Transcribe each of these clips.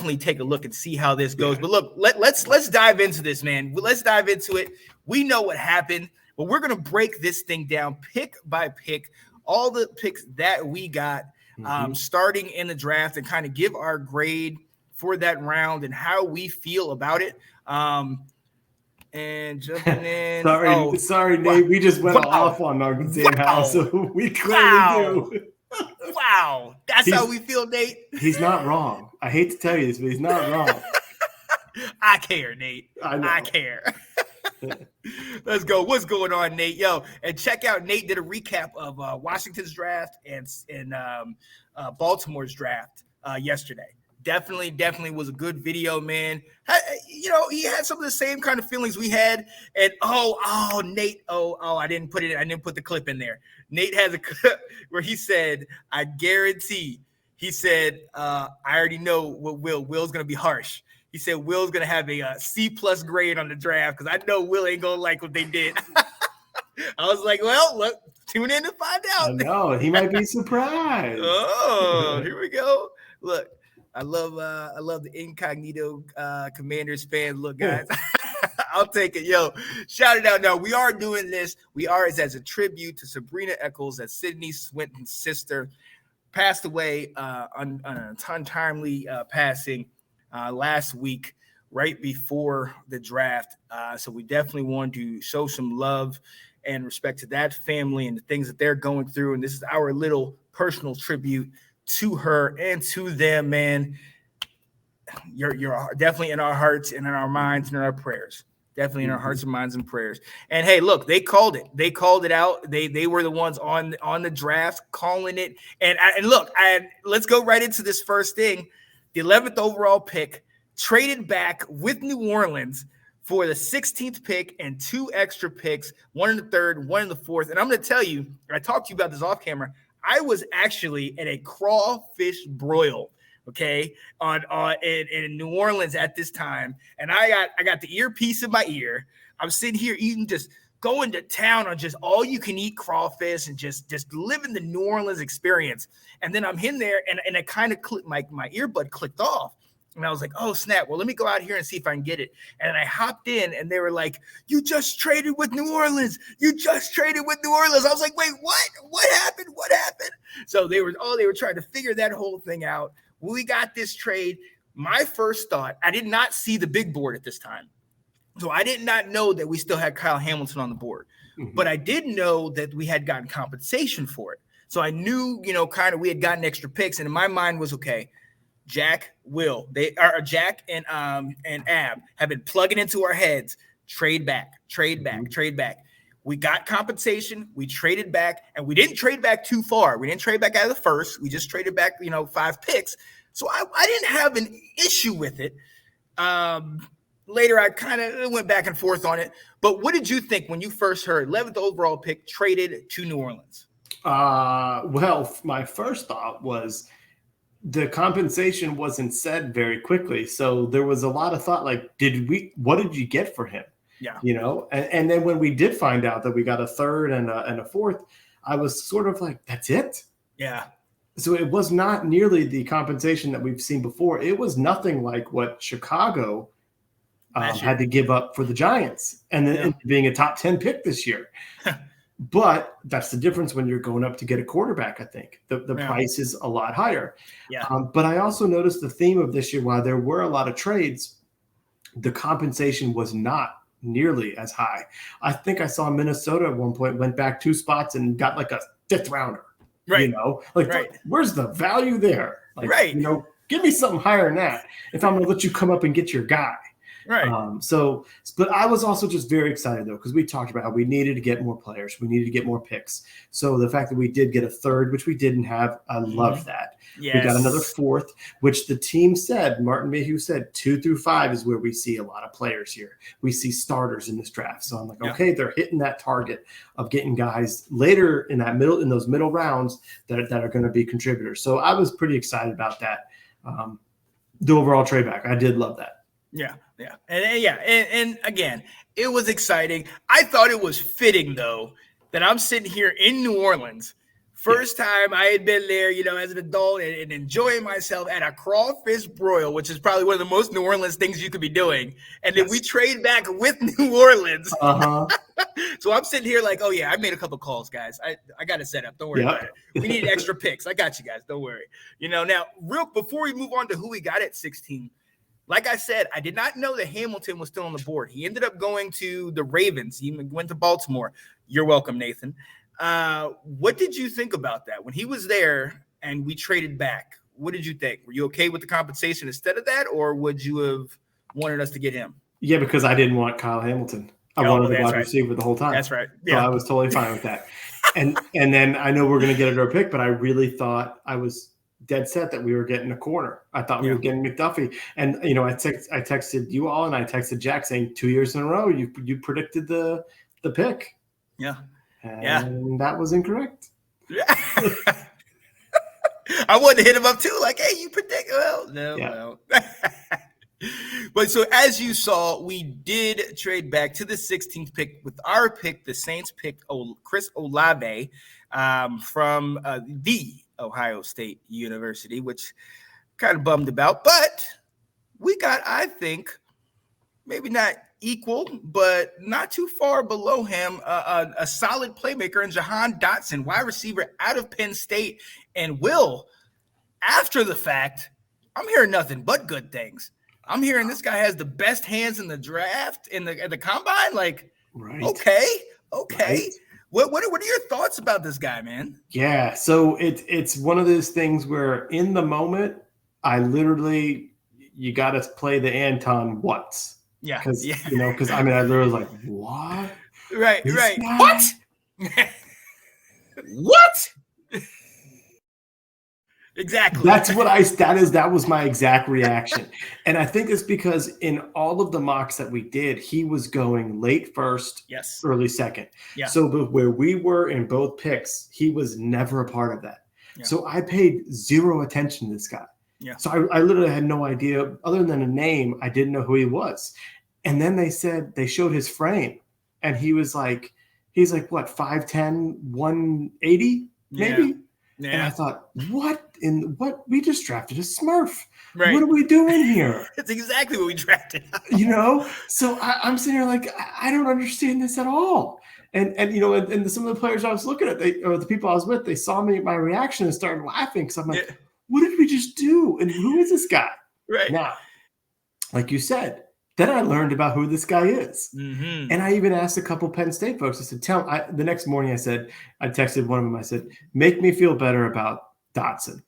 definitely take a look and see how this goes. But look, let's dive into this, man. Let's dive into it. We know what happened, but we're going to break this thing down pick by pick, all the picks that we got, starting in the draft, and kind of give our grade for that round and how we feel about it. And jumping in. Sorry, Nate. We just went off on our damn house, so we clearly do. Wow. That's how we feel, Nate. He's not wrong. I hate to tell you this, but he's not wrong. I care, Nate. I care. Let's go. What's going on, Nate? Yo, and check out, Nate did a recap of Washington's draft and Baltimore's draft yesterday. Definitely was a good video, man. He had some of the same kind of feelings we had. And Nate, I didn't put the clip in there. Nate has a clip where he said, I guarantee, he said, I already know what Will's going to be harsh. He said Will's going to have a C+ grade on the draft because I know Will ain't going to like what they did. I was like, well, look, tune in to find out. No, he might be surprised. Here we go. Look. I love the incognito Commanders fans. Look, guys, I'll take it. Yo, shout it out. No, we are doing this. We are as a tribute to Sabrina Eccles, as Sydney Swinton's sister passed away on an untimely passing last week, right before the draft. So we definitely want to show some love and respect to that family and the things that they're going through. And this is our little personal tribute to her and to them, man. You're definitely in our hearts and in our minds and in our prayers. Definitely in our hearts and minds and prayers. And hey, look, they called it. They called it out. They were the ones on the draft calling it. And let's go right into this first thing. The 11th overall pick traded back with New Orleans for the 16th pick and 2 extra picks, 1 in the 3rd, 1 in the 4th. And I'm going to tell you, I talked to you about this off camera. I was actually at a crawfish broil, okay, in New Orleans at this time, and I got the earpiece in my ear. I'm sitting here eating, just going to town on just all you can eat crawfish and just living the New Orleans experience. And then I'm in there, and it kind of clicked, my earbud clicked off. And I was like, oh, snap. Well, let me go out here and see if I can get it. And I hopped in, and they were like, you just traded with New Orleans. You just traded with New Orleans. I was like, wait, what? What happened? What happened? So they were trying to figure that whole thing out. We got this trade. My first thought, I did not see the big board at this time. So I did not know that we still had Kyle Hamilton on the board. Mm-hmm. But I did know that we had gotten compensation for it. So I knew, kind of we had gotten extra picks. And in my mind was, okay, Jack and Ab have been plugging into our heads. Trade back. We got compensation. We traded back, and we didn't trade back too far. We didn't trade back out of the first. We just traded back, 5 picks. So I didn't have an issue with it. Later, I kind of went back and forth on it. But what did you think when you first heard 11th overall pick traded to New Orleans? Well, my first thought was the compensation wasn't said very quickly. So there was a lot of thought, like, what did you get for him? Yeah. And then when we did find out that we got a 3rd and a 4th, I was sort of like, that's it? Yeah. So it was not nearly the compensation that we've seen before. It was nothing like what Chicago had to give up for the Giants and then being a top 10 pick this year. But that's the difference when you're going up to get a quarterback, I think. The price is a lot higher. Yeah. But I also noticed the theme of this year, while there were a lot of trades, the compensation was not nearly as high. I think I saw Minnesota at one point went back 2 spots and got like a 5th rounder. Right. Where's the value there? Right. Give me something higher than that if I'm going to let you come up and get your guy. Right. But I was also just very excited, though, because we talked about how we needed to get more players. We needed to get more picks. So the fact that we did get a 3rd, which we didn't have, I love that. Yes. We got another 4th, which the team said, Martin Mayhew said, 2 through 5 is where we see a lot of players here. We see starters in this draft. So I'm like, okay, they're hitting that target of getting guys later in those middle rounds that are going to be contributors. So I was pretty excited about that. The overall trade back, I did love that. Yeah. And again, it was exciting. I thought it was fitting, though, that I'm sitting here in New Orleans First time I had been there, as an adult and enjoying myself at a crawfish broil, which is probably one of the most New Orleans things you could be doing. And then we trade back with New Orleans. So I'm sitting here like, oh, yeah, I made a couple calls, guys. I got it set up. Don't worry about it. We need extra picks. I got you guys. Don't worry. Now, before we move on to who we got at 16, like I said, I did not know that Hamilton was still on the board. He ended up going to the Ravens. He went to Baltimore. You're welcome, Nathan. What did you think about that when he was there and we traded back? What did you think? Were you okay with the compensation instead of that, or would you have wanted us to get him? Yeah, because I didn't want Kyle Hamilton. I wanted the wide receiver the whole time. That's right. Yeah. So I was totally fine with that. And then I know we're going to get our pick, but I really thought I was dead set that we were getting a corner. I thought we were getting McDuffie. And, I texted you all and I texted Jack saying 2 years in a row, you predicted the pick. Yeah. And that was incorrect. Yeah. I wanted to hit him up too. Like, hey, you predict. Well, no. But so as you saw, we did trade back to the 16th pick. With our pick, the Saints picked Chris Olave from the Ohio State University, which kind of bummed about. But we got, I think, maybe not equal, but not too far below him, a solid playmaker in Jahan Dodson, wide receiver out of Penn State. And Will, after the fact, I'm hearing nothing but good things. I'm hearing this guy has the best hands in the draft, in the combine. Like, okay. Right. What are your thoughts about this guy, man? Yeah, so it's one of those things where in the moment, I literally, you got to play the Anton Watts. Yeah. Because, I literally was like, what? Right. What? What? Exactly. That was my exact reaction. And I think it's because in all of the mocks that we did, he was going late first, early second. Yeah. So where we were in both picks, he was never a part of that. Yeah. So I paid zero attention to this guy. Yeah. So I literally had no idea, other than a name, I didn't know who he was. And then they showed his frame, and he's like, what, 5'10", 180, maybe? Yeah. And I thought, what we just drafted a Smurf. Right. What are we doing here? That's exactly what we drafted. So I'm sitting here like, I don't understand this at all. And some of the players I was looking at, or the people I was with, they saw my reaction and started laughing because I'm like, what did we just do? And who is this guy? Right. Now, like you said, then I learned about who this guy is. Mm-hmm. And I even asked a couple Penn State folks, I said, the next morning I texted one of them, I said, make me feel better about Dodson.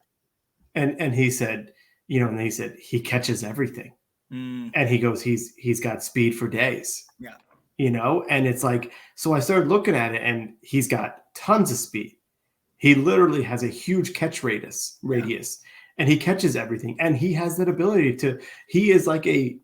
And he said, he catches everything. Mm. And he goes, he's got speed for days. Yeah. And it's like, so I started looking at it and he's got tons of speed. He literally has a huge catch radius and he catches everything. And he has that ability he is like a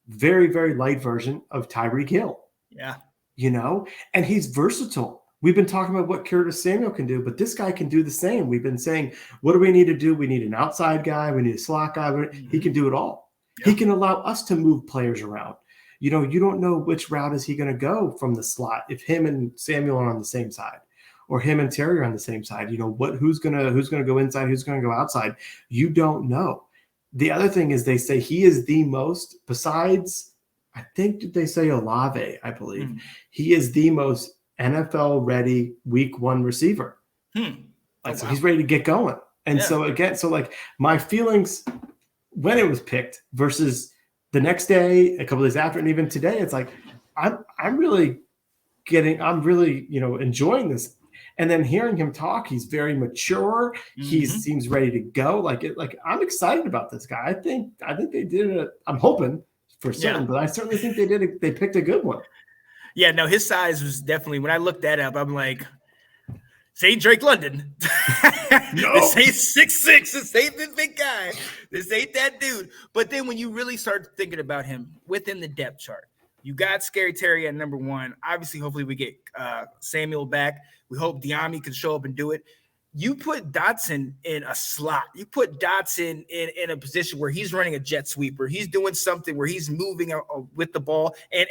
very, very light version of Tyreek Hill. Yeah. And he's versatile. We've been talking about what Curtis Samuel can do, but this guy can do the same. We've been saying, what do we need to do? We need an outside guy. We need a slot guy. Mm-hmm. He can do it all. Yeah. He can allow us to move players around. You don't know which route is he going to go from the slot if him and Samuel are on the same side, or him and Terry are on the same side. Who's going to go inside, who's going to go outside? You don't know. The other thing is they say he is the most, besides, I think they say Olave, I believe, he is the most NFL ready week one receiver. So he's ready to get going. And so my feelings when it was picked versus the next day, a couple days after, and even today, it's like, I'm really enjoying this. And then hearing him talk, he's very mature. Mm-hmm. He seems ready to go. I'm excited about this guy. I think they did it. I'm hoping for certain, but I certainly think they picked a good one. Yeah, no, his size was definitely, when I looked that up, I'm like, this ain't Drake London. No. This ain't 6'6". This ain't this big guy. This ain't that dude. But then when you really start thinking about him within the depth chart, you got Scary Terry at number one. Obviously, hopefully we get Samuel back. We hope Diami can show up and do it. You put Dodson in a slot. You put Dodson in a position where he's running a jet sweeper. He's doing something where he's moving with the ball. And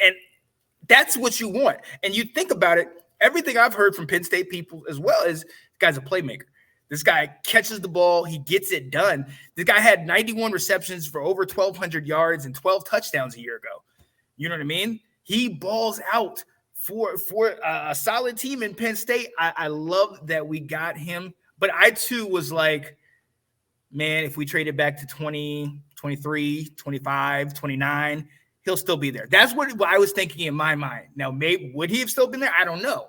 that's what you want. And you think about it, everything I've heard from Penn State people as well is guy's a playmaker. This guy catches the ball. He gets it done. This guy had 91 receptions for over 1,200 yards and 12 touchdowns a year ago. You know what I mean? He balls out for a solid team in Penn State. I love that we got him. But I, too, was like, man, if we traded back to 20, 23, 25, 29, he'll still be there. That's what I was thinking in my mind. Now, maybe would he have still been there? I don't know.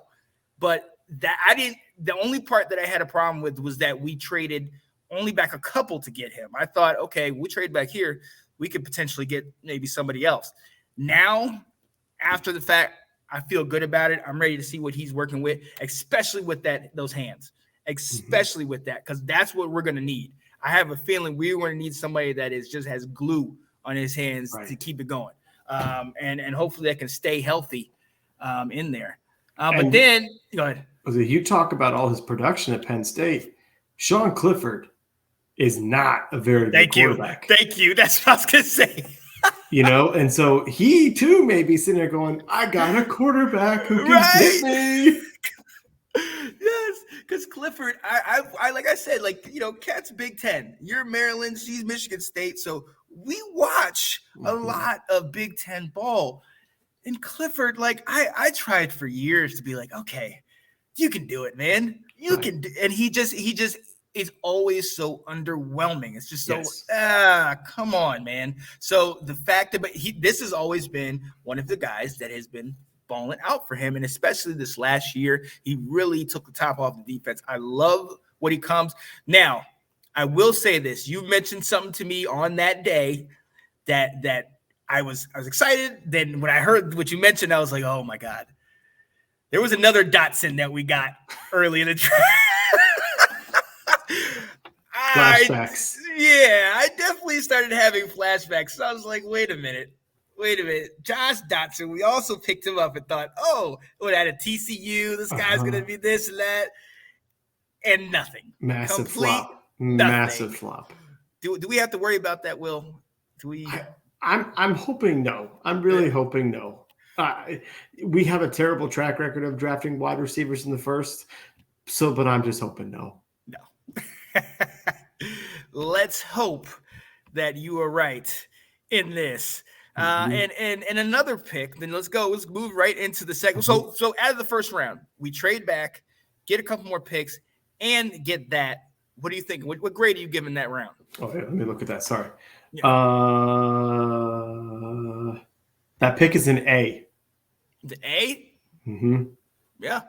But the only part that I had a problem with was that we traded only back a couple to get him. I thought, okay, we trade back here, we could potentially get maybe somebody else. Now, after the fact, I feel good about it. I'm ready to see what he's working with, especially with those hands, especially with that, because that's what we're going to need. I have a feeling we're going to need somebody that just has glue on his hands to keep it going. And hopefully that can stay healthy in there. But then, go ahead. You talk about all his production at Penn State. Sean Clifford is not a very good quarterback. Thank you. That's what I was going to say. And so he too may be sitting there going, I got a quarterback who can hit me. Yes, because Clifford, I like I said, Cat's Big Ten. You're Maryland, she's Michigan State. So we watch a lot of Big Ten ball. And Clifford, I tried for years to be like, okay, you can do it, man. You can do, and he just is always so underwhelming. It's just so come on, man. So the fact that this has always been one of the guys that has been balling out for him, and especially this last year, he really took the top off the defense. I love what he comes. Now, I will say this: you mentioned something to me on that day that I was excited. Then when I heard what you mentioned, I was like, oh my God. There was another Dodson that we got early in the draft. Flashbacks. I definitely started having flashbacks. So I was like, wait a minute. Josh Dodson, we also picked him up and thought, at a TCU, this guy's going to be this and that. And nothing. Massive flop. Massive flop. Do we have to worry about that, Will? I'm hoping no. I'm really hoping no. We have a terrible track record of drafting wide receivers in the first. But I'm just hoping no. No. Let's hope that you are right in this. And another pick, then let's move right into the second. So out of the first round, we trade back, get a couple more picks, and get that. What do you think? What grade are you giving that round? Oh, yeah, let me look at that. Sorry. Yeah. That pick is an A. The A? Mm-hmm. Yeah.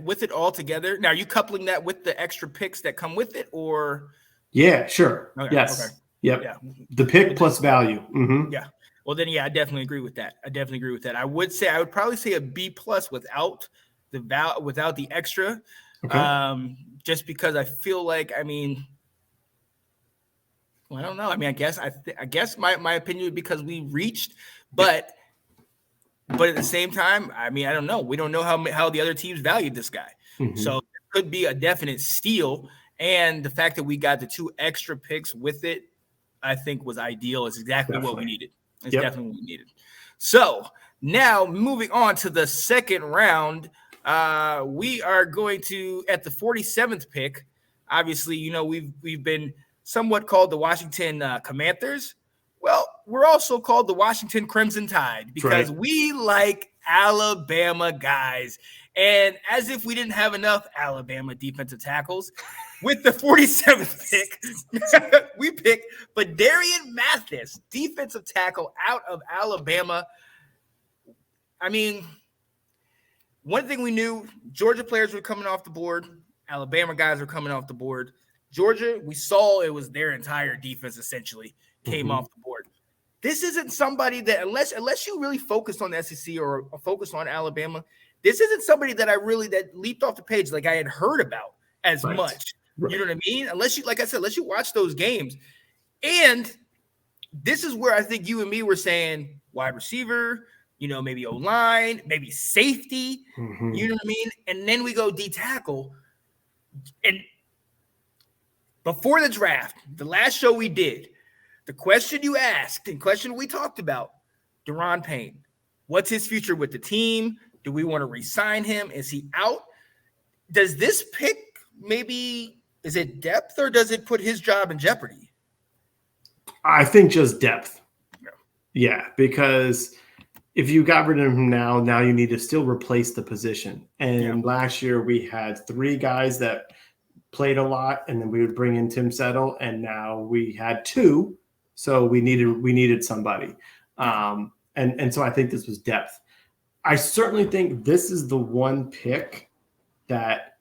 With it all together. Now, are you coupling that with the extra picks that come with it, or? Yeah, sure. Okay, yes. Okay. Yep. Yeah. The pick plus value. Mm-hmm. Yeah. Well, then, I definitely agree with that. I would probably say a B plus without the extra. Okay. Just because I feel like, I don't know. I guess my opinion would be because we reached, but at the same time, I don't know. We don't know how the other teams valued this guy. Mm-hmm. So it could be a definite steal. And the fact that we got the 2 extra picks with it, I think was ideal. It's exactly what we needed. It's definitely what we needed. So now moving on to the second round, we are going to, at the 47th pick, obviously, we've been somewhat called the Washington Commanders. Well, we're also called the Washington Crimson Tide because we like Alabama guys. And as if we didn't have enough Alabama defensive tackles, with the 47th pick, we picked Badarian Mathis, defensive tackle out of Alabama. One thing we knew, Georgia players were coming off the board. Alabama guys were coming off the board. Georgia, we saw it was their entire defense essentially came off the board. This isn't somebody that, unless you really focused on the SEC or focused on Alabama, this isn't somebody that leaped off the page like I had heard about as much. Right. You know what I mean? Unless you watch those games. And this is where I think you and me were saying wide receiver, maybe O-line, maybe safety, you know what I mean? And then we go D tackle. And before the draft, the last show we did, the question you asked and question we talked about, Daron Payne. What's his future with the team? Do we want to re-sign him? Is he out? does this pick maybe, is it depth or does it put his job in jeopardy? I think just depth. Yeah, because if you got rid of him now you need to still replace the position. And last year we had 3 guys that played a lot, and then we would bring in Tim Settle, and now we had 2, so we needed somebody. And so I think this was depth. I certainly think this is the one pick that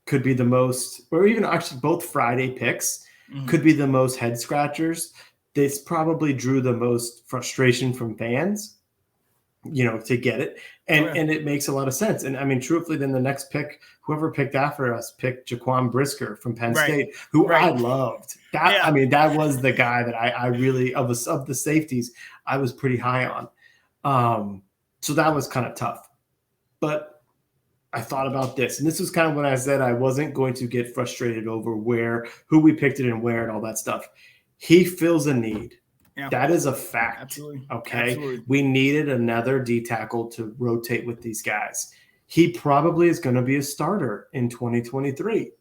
could be the most, or even actually both Friday picks could be the most head scratchers. This probably drew the most frustration from fans, to get it. And it makes a lot of sense. And I mean, truthfully, then the next pick, whoever picked after us picked Jaquan Brisker from Penn State, who I loved. I mean, that was the guy that I really, of the safeties, I was pretty high on. So that was kind of tough. But I thought about this, and this was kind of when I said I wasn't going to get frustrated over who we picked it and where and all that stuff. He fills a need. Yeah. That is a fact. Absolutely. Okay. Absolutely. We needed another D tackle to rotate with these guys. He probably is going to be a starter in 2023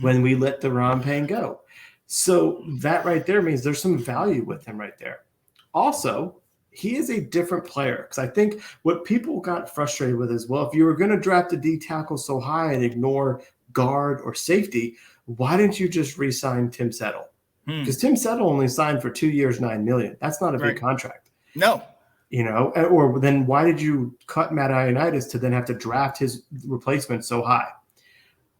when we let Daron Payne go. So that right there means there's some value with him right there. Also, he is a different player, because I think what people got frustrated with is, well, if you were going to draft a D tackle so high and ignore guard or safety, why didn't you just re-sign Tim Settle? Because Tim Settle only signed for 2 years, $9 million. That's not a big contract. No. Or then why did you cut Matt Ioannidis to then have to draft his replacement so high?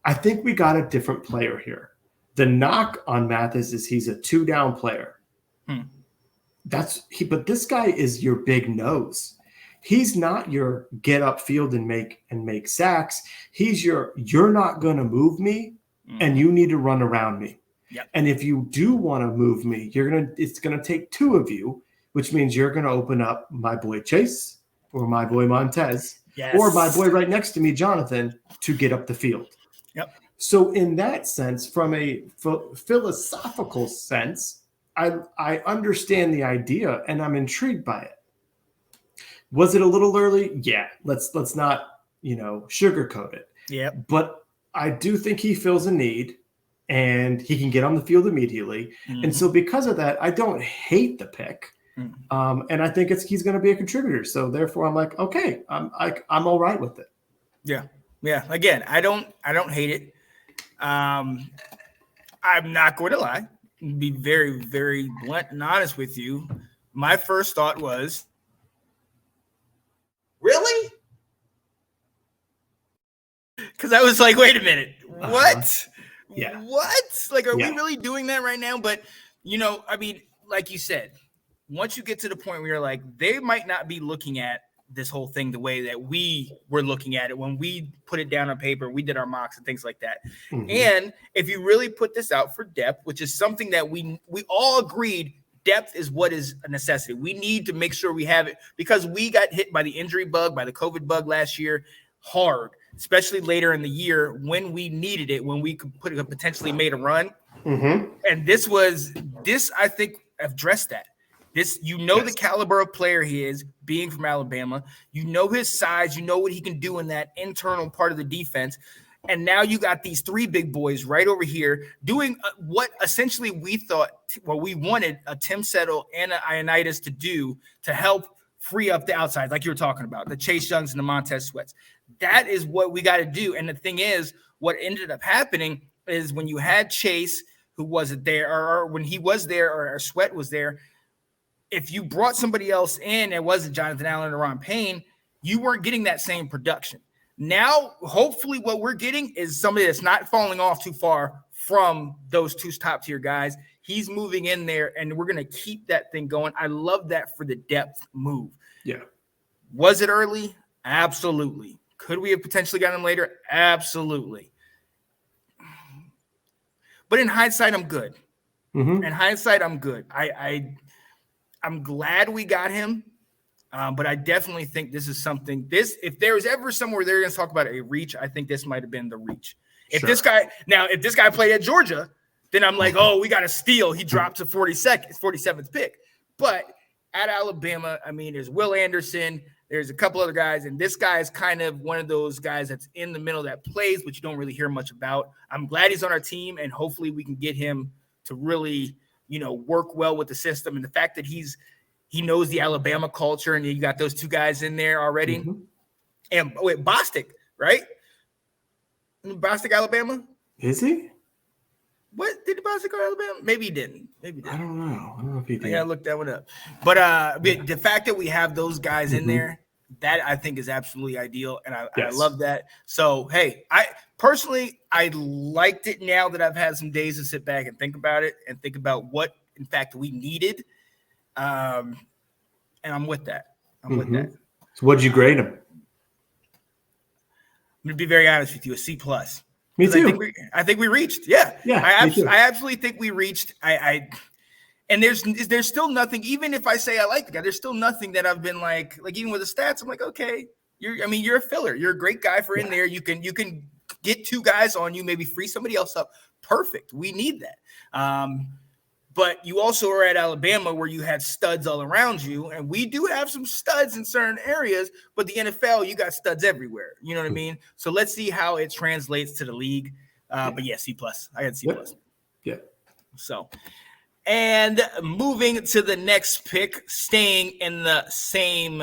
I think we got a different player here. The knock on Mathis is he's a 2-down player. But this guy is your big nose. He's not your get up field and make sacks. He's you're not going to move me, and you need to run around me. Yep. And if you do want to move me, it's going to take 2 of you, which means you're going to open up my boy Chase or my boy Montez or my boy right next to me, Jonathan, to get up the field. Yep. So in that sense, from a philosophical sense, I understand the idea and I'm intrigued by it. Was it a little early? Yeah. Let's not, sugarcoat it. Yeah. But I do think he fills a need and he can get on the field immediately. And so because of that, I don't hate the pick. And I think he's going to be a contributor. So therefore I'm like, okay, I'm all right with it. Yeah. Yeah. Again, I don't hate it. I'm not going to lie. Be very, very blunt and honest with you. My first thought was, really? Because I was like, wait a minute, what? Yeah. What? Like, are we really doing that right now? But, I mean, like you said, once you get to the point where you're like, they might not be looking at this whole thing the way that we were looking at it when we put it down on paper, we did our mocks and things like that. And if you really put this out for depth, which is something that we all agreed, depth is what is a necessity. We need to make sure we have it, because we got hit by the injury bug, by the COVID bug last year hard, especially later in the year when we needed it, when we could potentially made a run. And this I think addressed that. This, the caliber of player he is, being from Alabama. His size. What he can do in that internal part of the defense. And now you got these 3 big boys right over here doing what essentially we wanted a Tim Settle and an Ioannidis to do to help free up the outside, like you were talking about, the Chase Youngs and the Montez Sweats. That is what we got to do. And the thing is, what ended up happening is when you had Chase, who wasn't there, or when he was there, or Sweat was there, if you brought somebody else in, it wasn't Jonathan Allen or Daron Payne, you weren't getting that same production. Now, hopefully what we're getting is somebody that's not falling off too far from those 2 top-tier guys. He's moving in there, and we're going to keep that thing going. I love that for the depth move. Yeah. Was it early? Absolutely. Could we have potentially gotten him later? Absolutely. But in hindsight, I'm good. In hindsight, I'm good. I'm glad we got him, but I definitely think this is something. If there was ever somewhere they're going to talk about a reach, I think this might have been the reach. If this guy played at Georgia, then I'm like, oh, we got a steal. He dropped to 47th pick. But at Alabama, I mean, there's Will Anderson, There's a couple other guys, and this guy is kind of one of those guys that's in the middle that plays, but you don't really hear much about. I'm glad he's on our team, and hopefully we can get him to really, work well with the system. And the fact that he knows the Alabama culture, and you got those two guys in there already. Mm-hmm. And wait, Bostic, right? Bostic, Alabama? Is he? What did Bostic go to Alabama? Maybe he didn't. I don't know. I don't know if he did. I gotta look that one up. But the fact that we have those guys in there, that I think is absolutely ideal, and I love that. So hey, I personally liked it now that I've had some days to sit back and think about it and think about what in fact we needed. And I'm with that. With that. So what'd you grade him? I'm gonna be very honest with you, a C+. Me too. I think we reached. Yeah. I absolutely think we reached. And there's still nothing. Even if I say I like the guy, there's still nothing that I've been like even with the stats. I'm like, okay, you're a filler. You're a great guy for in there. You can get two guys on you, maybe free somebody else up. Perfect. We need that. But you also are at Alabama where you had studs all around you. And we do have some studs in certain areas, but the NFL, you got studs everywhere. You know what I mean? So let's see how it translates to the league. But yeah, C+. I got C+. Yeah. So, and moving to the next pick, staying in the same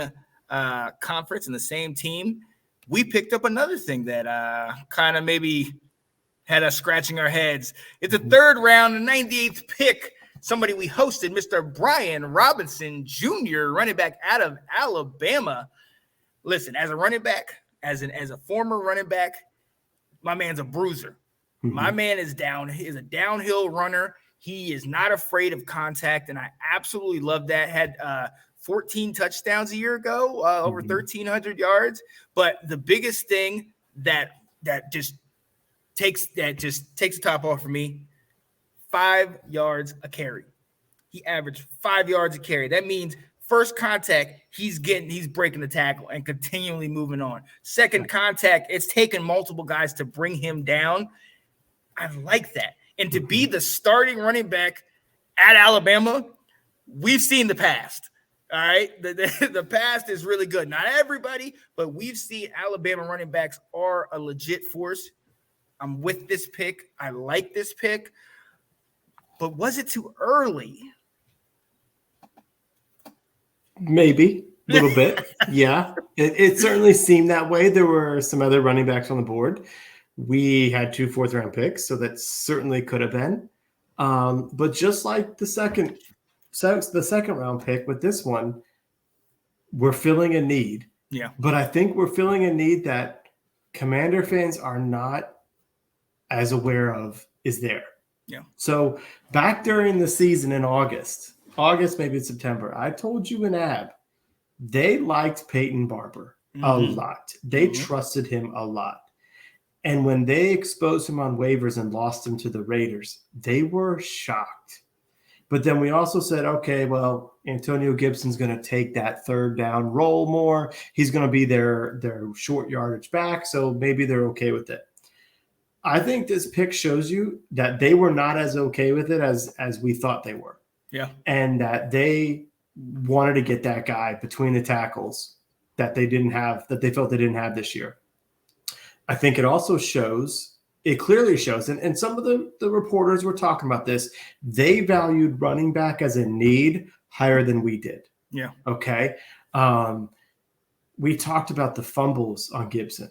conference, in the same team, we picked up another thing that kind of maybe had us scratching our heads. It's a third round, 98th pick. Somebody we hosted, Mr. Brian Robinson Jr., running back out of Alabama. Listen, as a running back, as a former running back, my man's a bruiser. My man is a downhill runner. He is not afraid of contact, and I absolutely love that. Had 14 touchdowns a year ago, over 1,300 yards. But the biggest thing that just takes the top off for me, 5 yards a carry. He averaged 5 yards a carry. That means first contact, he's breaking the tackle and continually moving on. Second contact, it's taken multiple guys to bring him down. I like that. And to be the starting running back at Alabama, we've seen the past. All right. The past is really good. Not everybody, but we've seen Alabama running backs are a legit force. I'm with this pick. I like this pick. But was it too early? Maybe a little bit. Yeah. It certainly seemed that way. There were some other running backs on the board. We had 2 fourth-round picks, so that certainly could have been. But just like the second round pick with this one, we're filling a need. Yeah. But I think we're filling a need that Commander fans are not as aware of is there. Yeah. So back during the season in August, maybe it's September, I told you in Ab, they liked Peyton Barber a lot. They trusted him a lot. And when they exposed him on waivers and lost him to the Raiders, they were shocked. But then we also said, okay, well, Antonio Gibson's going to take that third down role more. He's going to be their short yardage back, so maybe they're okay with it. I think this pick shows you that they were not as okay with it as we thought they were. Yeah. And that they wanted to get that guy between the tackles that they felt they didn't have this year. I think it clearly shows, and some of the reporters were talking about this, they valued running back as a need higher than we did. Yeah. Okay. We talked about the fumbles on Gibson.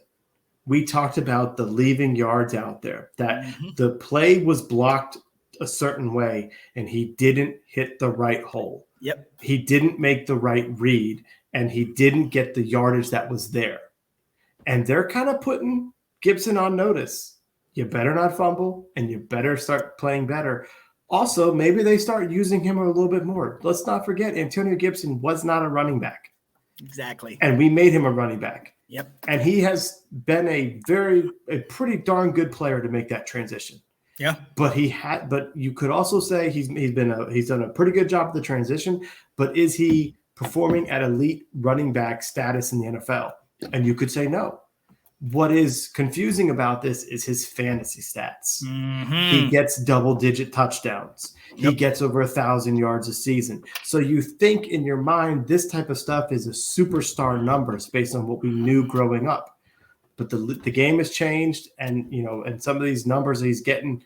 We talked about the leaving yards out there, that the play was blocked a certain way and he didn't hit the right hole. Yep. He didn't make the right read and he didn't get the yardage that was there. And they're kind of putting Gibson on notice. You better not fumble and you better start playing better. Also, maybe they start using him a little bit more. Let's not forget, Antonio Gibson was not a running back. Exactly. And we made him a running back. Yep. And he has been a pretty darn good player to make that transition. Yeah. But you could also say he's done a pretty good job of the transition, but is he performing at elite running back status in the NFL? And you could say no. what is confusing about this is his fantasy stats. Mm-hmm. He gets double-digit touchdowns. He gets over 1,000 yards a season. So you think in your mind this type of stuff is a superstar numbers based on what we knew growing up. But the game has changed, and and some of these numbers that he's getting,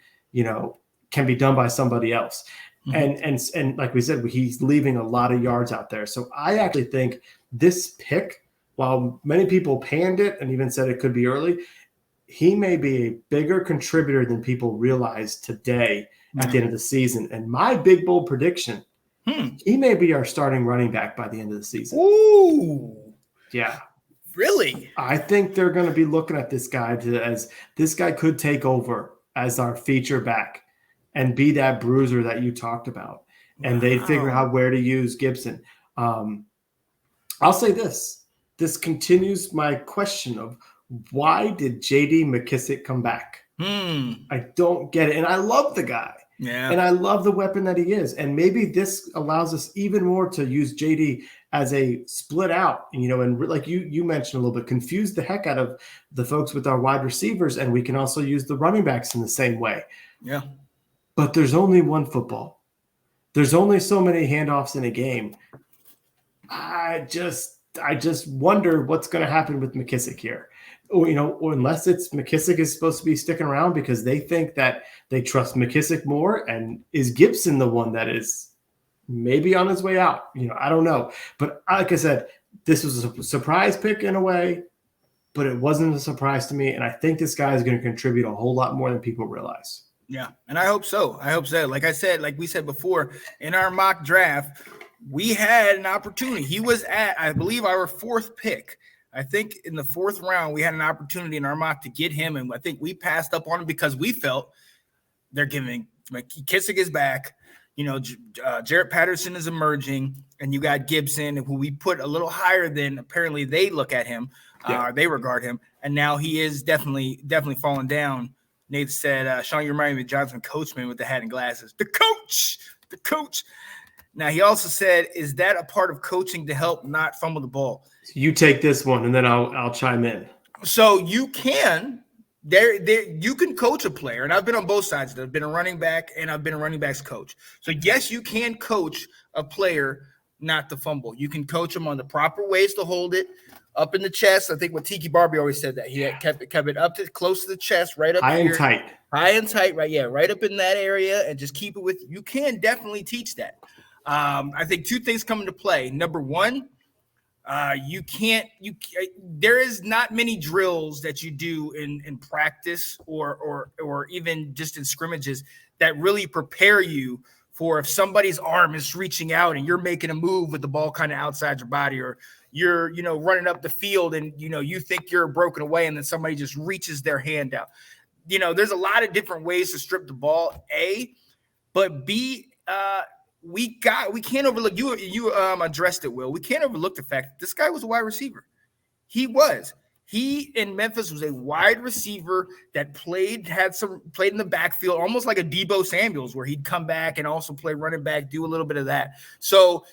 can be done by somebody else. Mm-hmm. And like we said, he's leaving a lot of yards out there. So I actually think this pick, while many people panned it and even said it could be early, he may be a bigger contributor than people realize today at the end of the season. And my big, bold prediction, he may be our starting running back by the end of the season. Ooh. Yeah. Really? I think they're going to be looking at this guy as this guy could take over as our feature back and be that bruiser that you talked about. And they'd figure out where to use Gibson. I'll say this. This continues my question of why did J.D. McKissic come back? I don't get it. And I love the guy. Yeah. And I love the weapon that he is. And maybe this allows us even more to use J.D. as a split out, and like you mentioned a little bit, confuse the heck out of the folks with our wide receivers. And we can also use the running backs in the same way. Yeah. But there's only one football. There's only so many handoffs in a game. I just wonder what's going to happen with McKissic here. Or unless it's McKissic is supposed to be sticking around because they think that they trust McKissic more, and is Gibson the one that is maybe on his way out? I don't know. But like I said, this was a surprise pick in a way, but it wasn't a surprise to me. And I think this guy is going to contribute a whole lot more than people realize. Yeah, and I hope so. Like I said, like we said before, in our mock draft, we had an opportunity. He was at, I believe, our 4th pick. I think in the 4th round, we had an opportunity in our mock to get him, and I think we passed up on him because we felt they're giving McKissic is back. Jarrett Patterson is emerging, and you got Gibson, who we put a little higher than apparently they look at him. They regard him, and now he is definitely falling down. Nate said, Sean, you remind me of Jonathan Coachman with the hat and glasses. The coach. Now, he also said, is that a part of coaching to help not fumble the ball? You take this one, and then I'll chime in. So you can you can coach a player, and I've been on both sides. I've been a running back, and I've been a running back's coach. So, yes, you can coach a player not to fumble. You can coach them on the proper ways to hold it up in the chest. I think what Tiki Barbie always said that he had kept it up to close to the chest, right up high here. High and tight, right? Yeah, right up in that area, and just keep it with. You can definitely teach that. I think 2 things come into play. Number one, there is not many drills that you do in practice or even just in scrimmages that really prepare you for if somebody's arm is reaching out and you're making a move with the ball kind of outside your body, or you're, running up the field and, you think you're broken away and then somebody just reaches their hand out. There's a lot of different ways to strip the ball, A, but B, we can't overlook you addressed it, Will. We can't overlook the fact that this guy was a wide receiver. He in Memphis was a wide receiver that played in the backfield, almost like a Debo Samuels, where he'd come back and also play running back, do a little bit of that. So,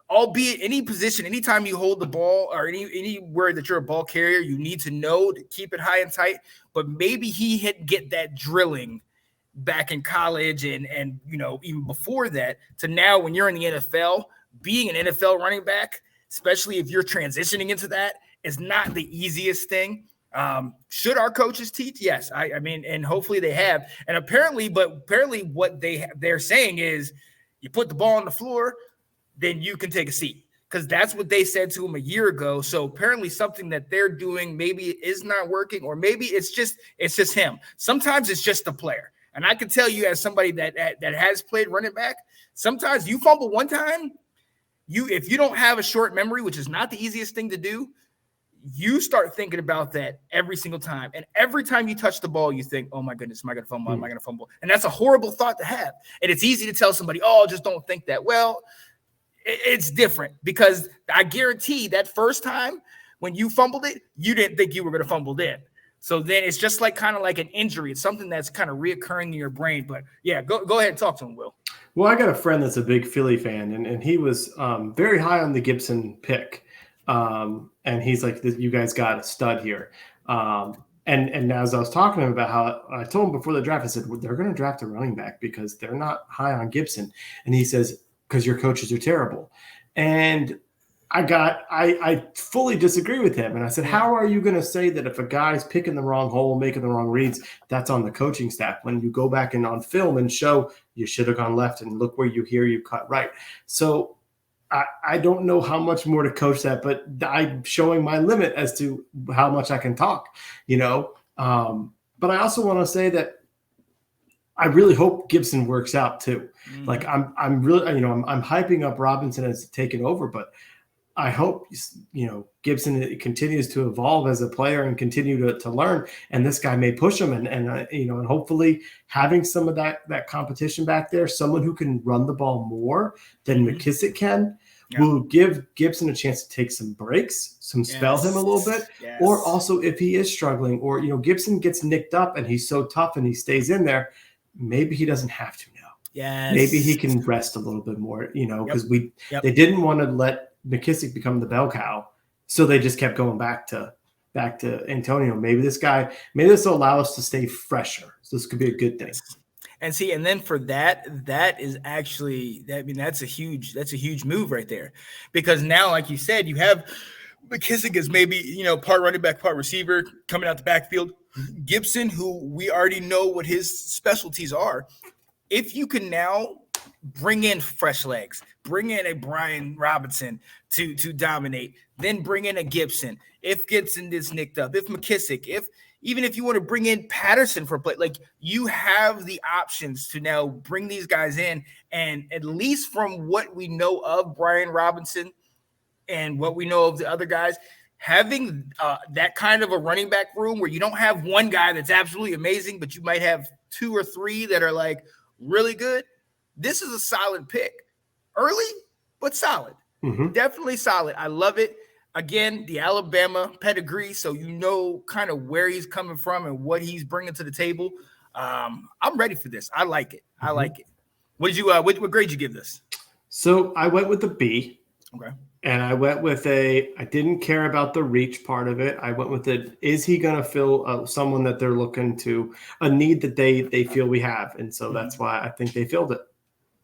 albeit any position, anytime you hold the ball or anywhere that you're a ball carrier, you need to know to keep it high and tight. But maybe he get that drilling back in college and even before that to now when you're in the NFL, being an NFL running back, especially if you're transitioning into that, is not the easiest thing. Should our coaches teach? Yes. I mean, and hopefully they have. And apparently what they're saying is you put the ball on the floor, then you can take a seat. Because that's what they said to him a year ago. So apparently something that they're doing maybe is not working, or maybe it's just him. Sometimes it's just the player. And I can tell you as somebody that has played running back, sometimes you fumble one time, if you don't have a short memory, which is not the easiest thing to do, you start thinking about that every single time. And every time you touch the ball, you think, oh my goodness, am I going to fumble? Am I going to fumble? And that's a horrible thought to have. And it's easy to tell somebody, oh, just don't think that. Well, it's different, because I guarantee that first time when you fumbled it, you didn't think you were going to fumble then. So then it's just kind of like an injury. It's something that's kind of reoccurring in your brain. But yeah, go ahead and talk to him, Will. Well, I got a friend that's a big Philly fan, and he was very high on the Gibson pick. And he's like, you guys got a stud here. And as I was talking to him about how I told him before the draft, I said, well, they're going to draft a running back because they're not high on Gibson. And he says, because your coaches are terrible. And I fully disagree with him. And I said, how are you going to say that if a guy's picking the wrong hole, making the wrong reads, that's on the coaching staff when you go back and on film and show you should have gone left and look where you cut right. So I don't know how much more to coach that, but I'm showing my limit as to how much I can talk, But I also want to say that I really hope Gibson works out too. Mm-hmm. Like I'm really, I'm hyping up Robinson as taking over, but I hope, Gibson continues to evolve as a player and continue to learn. And this guy may push him and hopefully having some of that competition back there, someone who can run the ball more than McKissick can, will give Gibson a chance to take some breaks, spell him a little bit, or also if he is struggling or, Gibson gets nicked up and he's so tough and he stays in there, maybe he doesn't have to now. Yes. Maybe he can rest a little bit more, because they didn't want to let McKissick become the bell cow, so they just kept going back to Antonio. Maybe this will allow us to stay fresher. So this could be a good thing. And then for that is actually, that's a huge move right there, because now, like you said, you have McKissick is maybe part running back, part receiver coming out the backfield. Gibson, who we already know what his specialties are. If you can now bring in fresh legs, bring in a Brian Robinson to dominate, then bring in a Gibson. If Gibson is nicked up, if McKissick, even if you want to bring in Patterson for play, like you have the options to now bring these guys in. And at least from what we know of Brian Robinson and what we know of the other guys, having that kind of a running back room where you don't have one guy that's absolutely amazing, but you might have two or three that are like really good. This is a solid pick. Early, but solid. Mm-hmm. Definitely solid. I love it. Again, the Alabama pedigree, so kind of where he's coming from and what he's bringing to the table. I'm ready for this. I like it. Mm-hmm. I like it. What did you? What grade did you give this? So I went with a B. Okay. And I went with I didn't care about the reach part of it. I went with is he going to fill someone that they're looking to, a need that they feel we have. And so that's why I think they filled it.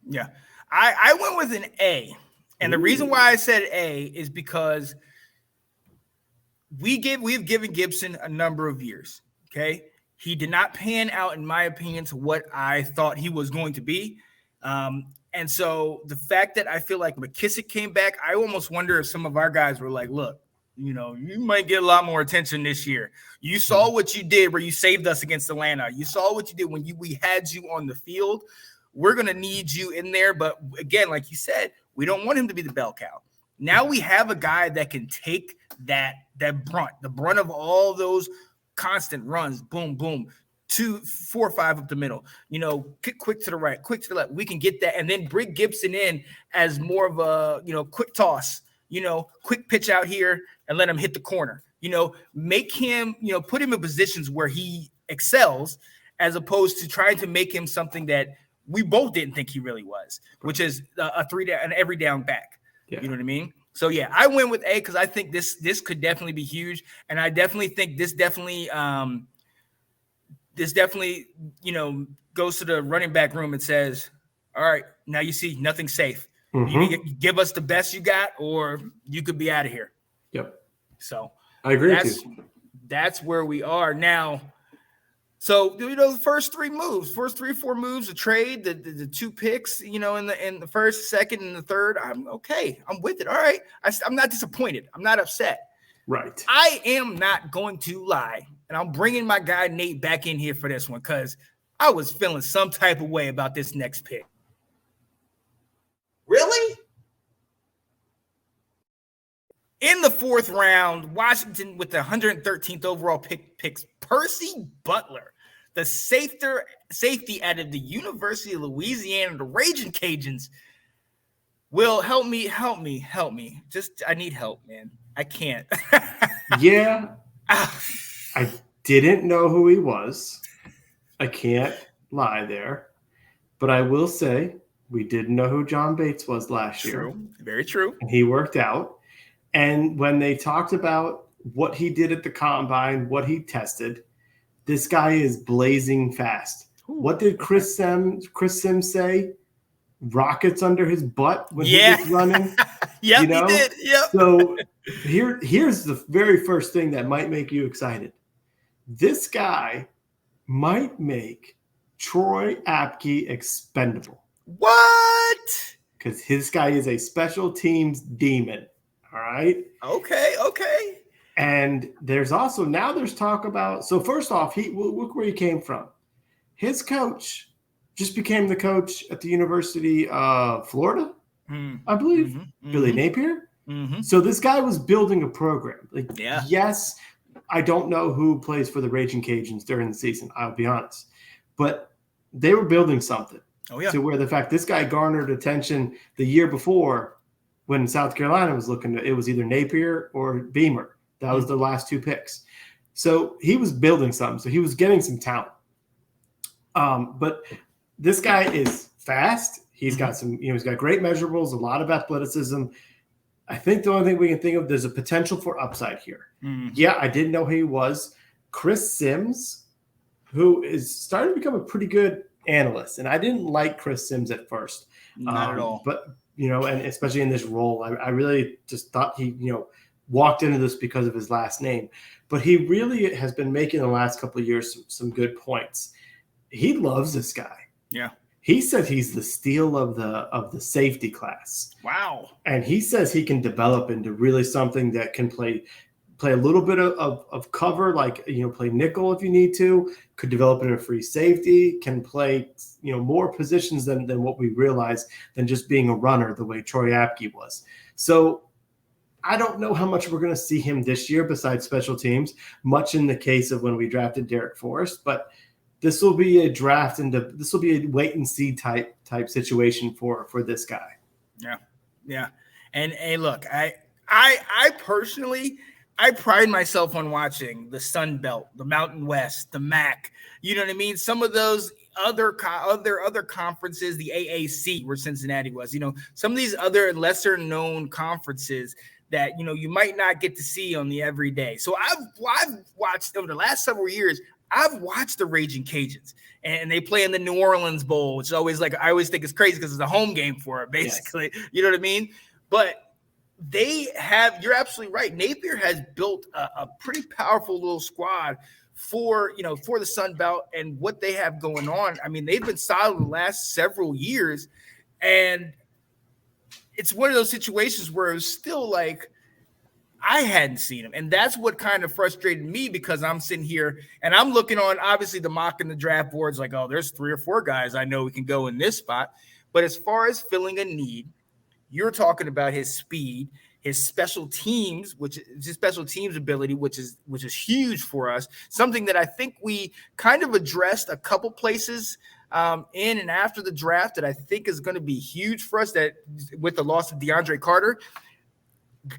Yeah. I went with an A. And the reason why I said A is because we've given Gibson a number of years. Okay. He did not pan out, in my opinion, to what I thought he was going to be. And so the fact that I feel like McKissick came back, I almost wonder if some of our guys were like, look, you might get a lot more attention this year. You saw what you did where you saved us against Atlanta. You saw what you did when we had you on the field. We're going to need you in there. But again, like you said, we don't want him to be the bell cow. Now we have a guy that can take that the brunt of all those constant runs, boom, boom, 2, 4, 5 up the middle, quick to the right, quick to the left. We can get that and then bring Gibson in as more of a, quick toss, quick pitch out here and let him hit the corner, make him, put him in positions where he excels, as opposed to trying to make him something that we both didn't think he really was, which is a 3-down and every down back. Yeah. You know what I mean? So yeah, I went with A because I think this could definitely be huge. And I definitely think this definitely, goes to the running back room and says, all right, now you see nothing's safe. Mm-hmm. You give us the best you got, or you could be out of here. Yep. So I agree with you. That's where we are now. So, the first 3 or 4 moves, the trade, the 2 picks, in the first, second, and the third, I'm okay. I'm with it. All right. I'm not disappointed. I'm not upset. Right. I am not going to lie. And I'm bringing my guy Nate back in here for this one because I was feeling some type of way about this next pick. Really? In the 4th round, Washington with the 113th overall picks Percy Butler, the safety out of the University of Louisiana, the Raging Cajuns. Will, help me. I need help, man. I can't. Yeah. I didn't know who he was. I can't lie there. But I will say we didn't know who John Bates was last year. Very true. And he worked out. And when they talked about what he did at the combine, what he tested, this guy is blazing fast. Ooh, what did Chris Sims say? Rockets under his butt when he was running. Yep, you know? He did. Yep. So here's the very first thing that might make you excited. This guy might make Troy Apke expendable. What? Because his guy is a special teams demon. All right. Okay. And there's talk about. So first off, look where he came from. His coach just became the coach at the University of Florida, I believe, Billy Napier. So this guy was building a program. Yes, I don't know who plays for the Raging Cajuns during the season. I'll be honest, but they were building something. Oh yeah. To where the fact this guy garnered attention the year before, when South Carolina was looking to, it was either Napier or Beamer. That was the last two picks. So he was building something. So he was getting some talent. But this guy is fast. He's got he's got great measurables, a lot of athleticism. I think the only thing we can think of, there's a potential for upside here. Yeah, I didn't know who he was. Chris Sims, who is starting to become a pretty good analyst. And I didn't like Chris Sims at first. Not at all. But, and especially in this role, I really just thought he, walked into this because of his last name. But he really has been making the last couple of years some good points. He loves this guy. Yeah. He said he's the steal of the safety class. Wow. And he says he can develop into really something that can play a little bit of cover, like, play nickel if you need to, could develop into a free safety, can play, more positions than what we realize than just being a runner the way Troy Apke was. So I don't know how much we're going to see him this year besides special teams, much in the case of when we drafted Derek Forrest, but this will be a draft this will be a wait and see type situation for this guy. Yeah. And hey, look, I personally, I pride myself on watching the Sun Belt, the Mountain West, the MAC. You know what I mean? Some of those other conferences, the AAC, where Cincinnati was. Some of these other lesser known conferences that you might not get to see on the everyday. So I've watched over the last several years. I've watched the Raging Cajuns, and they play in the New Orleans Bowl, which is always I always think it's crazy because it's a home game for it, basically. Yes. You know what I mean? But you're absolutely right. Napier has built a pretty powerful little squad for the Sun Belt and what they have going on. I mean, they've been solid the last several years, and it's one of those situations where it was still I hadn't seen him. And that's what kind of frustrated me, because I'm sitting here and I'm looking on, obviously, the mock and the draft boards, there's 3 or 4 guys I know we can go in this spot. But as far as filling a need, you're talking about his speed, his special teams, which is his special teams ability, which is huge for us. Something that I think we kind of addressed a couple places in and after the draft that I think is going to be huge for us, that with the loss of DeAndre Carter.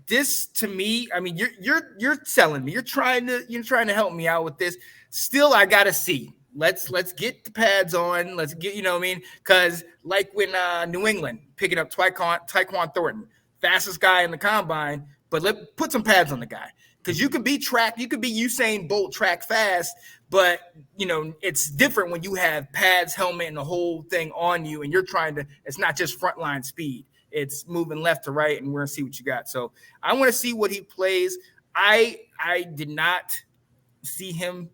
This, to me, I mean, you're selling me. You're trying to help me out with this. Still, I gotta see. Let's get the pads on. Let's get, because like when New England picking up Tyquan Thornton, fastest guy in the combine, but put some pads on the guy, because you could be Usain Bolt track fast, but it's different when you have pads, helmet, and the whole thing on you, and you're trying to. It's not just frontline speed. It's moving left to right, and we're going to see what you got. So I want to see what he plays. I did not see him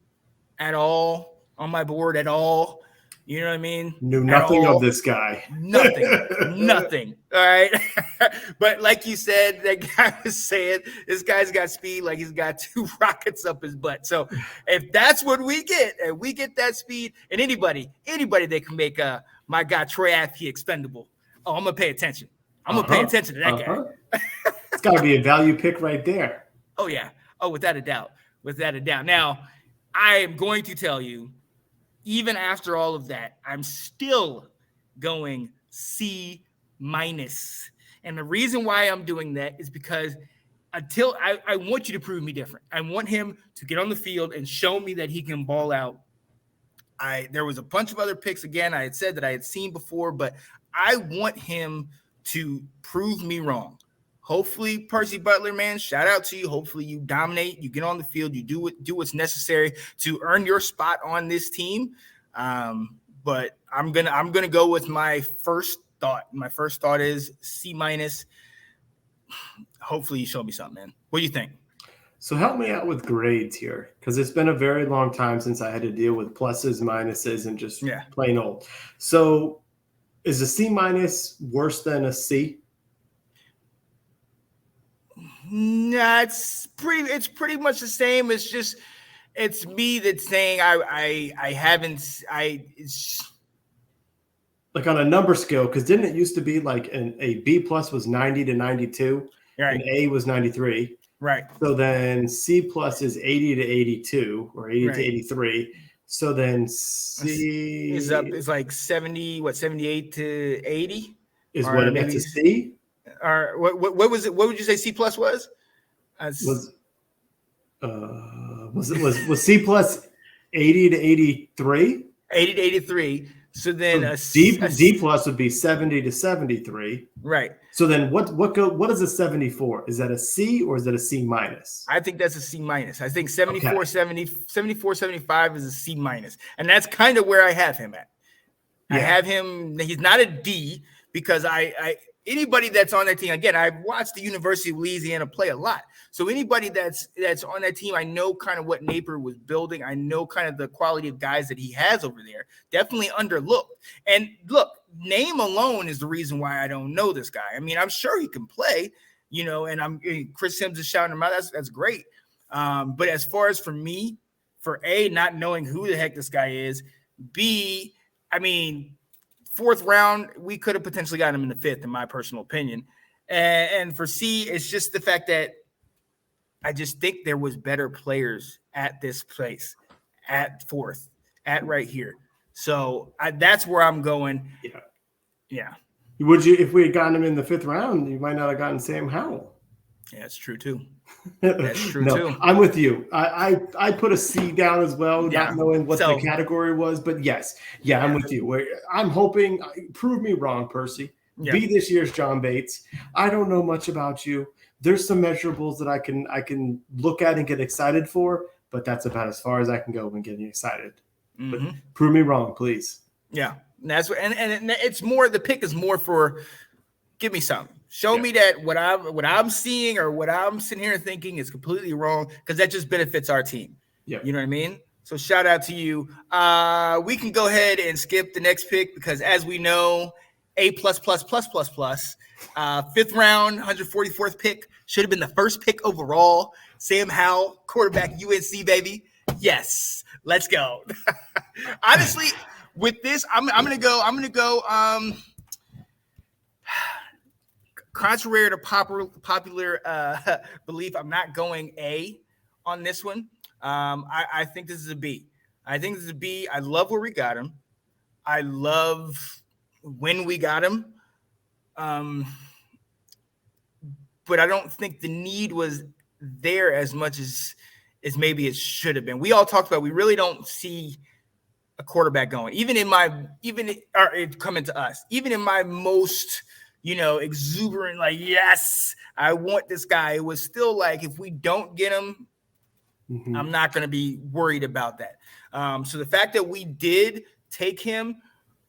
at all on my board at all. You know what I mean? Knew nothing of this guy. Nothing. All right. But like you said, that guy was saying, this guy's got speed like he's got 2 rockets up his butt. So if that's what we get, and we get that speed, and anybody that can make my guy Troy Apke expendable, I'm going to pay attention. I'm going to pay attention to that guy. It's got to be a value pick right there. Oh, yeah. Oh, without a doubt. Now, I am going to tell you, even after all of that, I'm still going C-. And the reason why I'm doing that is because until I want you to prove me different. I want him to get on the field and show me that he can ball out. There was a bunch of other picks, again, I had said that I had seen before, but I want him to prove me wrong. Hopefully, Percy Butler, man, shout out to you. Hopefully, you dominate. You get on the field. You do what's necessary to earn your spot on this team. But I'm gonna go with my first thought. My first thought is C-. Hopefully, you show me something, man. What do you think? So help me out with grades here, because it's been a very long time since I had to deal with pluses, minuses, and just plain old. So is a C- worse than a C? Nah, it's pretty much the same. It's me that's saying it's like on a number scale, because didn't it used to be like a B+ was 90 to 92, right. And A was 93. Right. So then C+ is 80 to 82 or 80 to 83. So then C is up. It's like 78 to 80. Is what that's a C. Or what was it? What would you say C+ was? Was C+ 80 to 83? 80 to 83. So then D+ would be 70 to 73. Right. So then what is a 74? Is that a C or is that a C-? I think that's a C-. I think 74, 75 is a C-. And that's kind of where I have him at. Yeah. I have him, he's not a D because anybody that's on that team, again, I've watched the University of Louisiana play a lot. So anybody that's on that team, I know kind of what Napier was building. I know kind of the quality of guys that he has over there. Definitely underlooked. And look, name alone is the reason why I don't know this guy. I mean, I'm sure he can play, and Chris Sims is shouting him out. That's great. But as far as for me, for A, not knowing who the heck this guy is, B, I mean, 4th round, we could have potentially gotten him in the 5th, in my personal opinion. And for C, it's just the fact that I just think there was better players at this place, at 4th, at right here. So that's where I'm going. Yeah. Would you, if we had gotten him in the 5th round, you might not have gotten Sam Howell. Yeah, that's true too. That's true too. I'm with you. I put a C down as well, not knowing what the category was, but yes. Yeah, I'm with you. I'm hoping, prove me wrong, Percy. Yeah. Be this year's John Bates. I don't know much about you. There's some measurables that I can look at and get excited for, but that's about as far as I can go when getting excited. Mm-hmm. But prove me wrong, please. Yeah, that's what, and it's more. The pick is more for give me something. Show me that what I'm seeing or what I'm sitting here thinking is completely wrong, because that just benefits our team. Yeah, you know what I mean. So shout out to you. We can go ahead and skip the next pick because, as we know, A++++++. 5th round, 144th pick. Should have been the first pick overall. Sam Howell, quarterback, UNC, baby. Yes, let's go. Honestly, with this, I'm gonna go. Contrary to popular belief, I'm not going A on this one. I think this is a B. I love where we got him. I love when we got him. But I don't think the need was there as much as maybe it should have been. We all talked about we really don't see a quarterback going. Even in my most exuberant, like, yes, I want this guy. It was still like, if we don't get him, I'm not going to be worried about that. So the fact that we did take him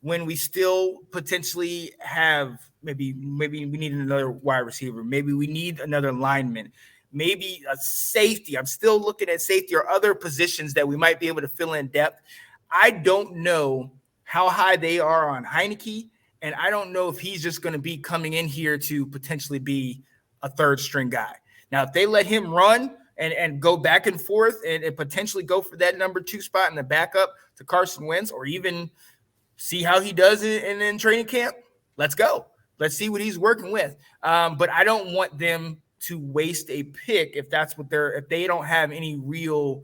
when we still potentially have maybe we need another wide receiver, maybe we need another lineman, maybe a safety. I'm still looking at safety or other positions that we might be able to fill in depth. I don't know how high they are on Heineke, and I don't know if he's just going to be coming in here to potentially be a 3rd string guy. Now, if they let him run and go back and forth and potentially go for that number 2 spot in the backup to Carson Wentz, or even see how he does it in training camp, let's go. Let's see what he's working with. But I don't want them to waste a pick if that's what if they don't have any real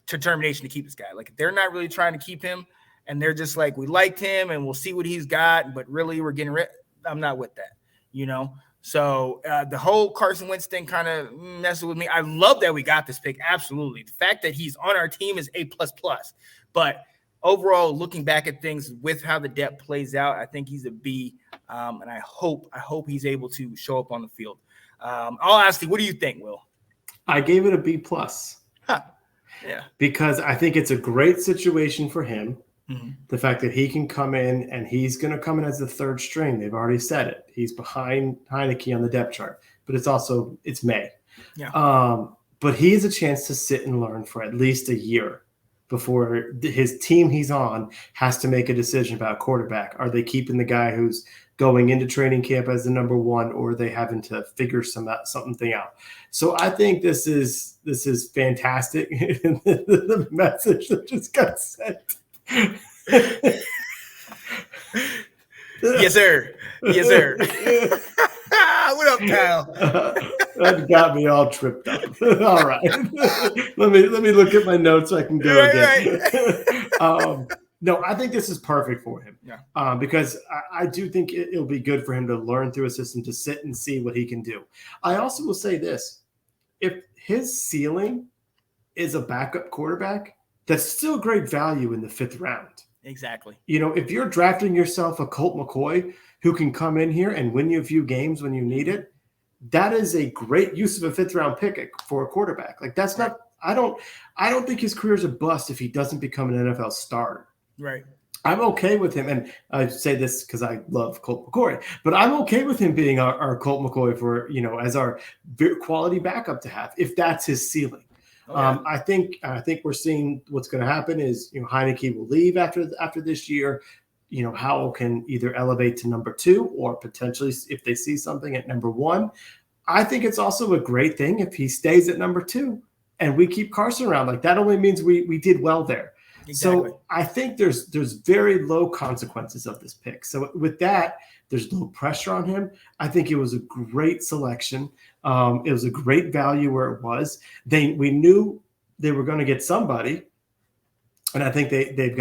determination to keep this guy. Like, if they're not really trying to keep him and they're just like, we liked him and we'll see what he's got, but really we're getting rid. I'm not with that, So the whole Carson Wentz thing kind of messes with me. I love that we got this pick. Absolutely. The fact that he's on our team is A++, but overall, looking back at things with how the depth plays out, I think he's a B. And I hope he's able to show up on the field. I'll ask you, what do you think, Will? I gave it a B+. Huh. Yeah. Because I think it's a great situation for him. Mm-hmm. The fact that he can come in and he's going to come in as the third string. They've already said it. He's behind Heineke on the depth chart, but it's May. Yeah. But he has a chance to sit and learn for at least a year before his team he's on has to make a decision about quarterback. Are they keeping the guy who's going into training camp as the number one, or are they having to figure something out? So I think this is fantastic. The message that just got sent. Yes, sir. Yes, sir. What up, Kyle? That got me all tripped up. All right. let me look at my notes so I can go again. Right. No, I think this is perfect for him. Yeah. Because I do think it'll be good for him to learn through a system, to sit and see what he can do. I also will say this. If his ceiling is a backup quarterback, that's still great value in the 5th round. Exactly. If you're drafting yourself a Colt McCoy who can come in here and win you a few games when you need it, that is a great use of a 5th round pick for a quarterback. Like that's not, I don't think his career is a bust if he doesn't become an NFL starter. Right. I'm okay with him. And I say this because I love Colt McCoy, but I'm okay with him being our Colt McCoy for, as our quality backup to have, if that's his ceiling. Oh, yeah. I think we're seeing what's going to happen is, Heineke will leave after this year. Howell can either elevate to number 2 or potentially if they see something at number 1. I think it's also a great thing if he stays at number 2 and we keep Carson around. Like that only means we did well there. Exactly. So I think there's very low consequences of this pick. So with that, there's no pressure on him. I think it was a great selection. It was a great value where it was. We knew they were going to get somebody, and I think they did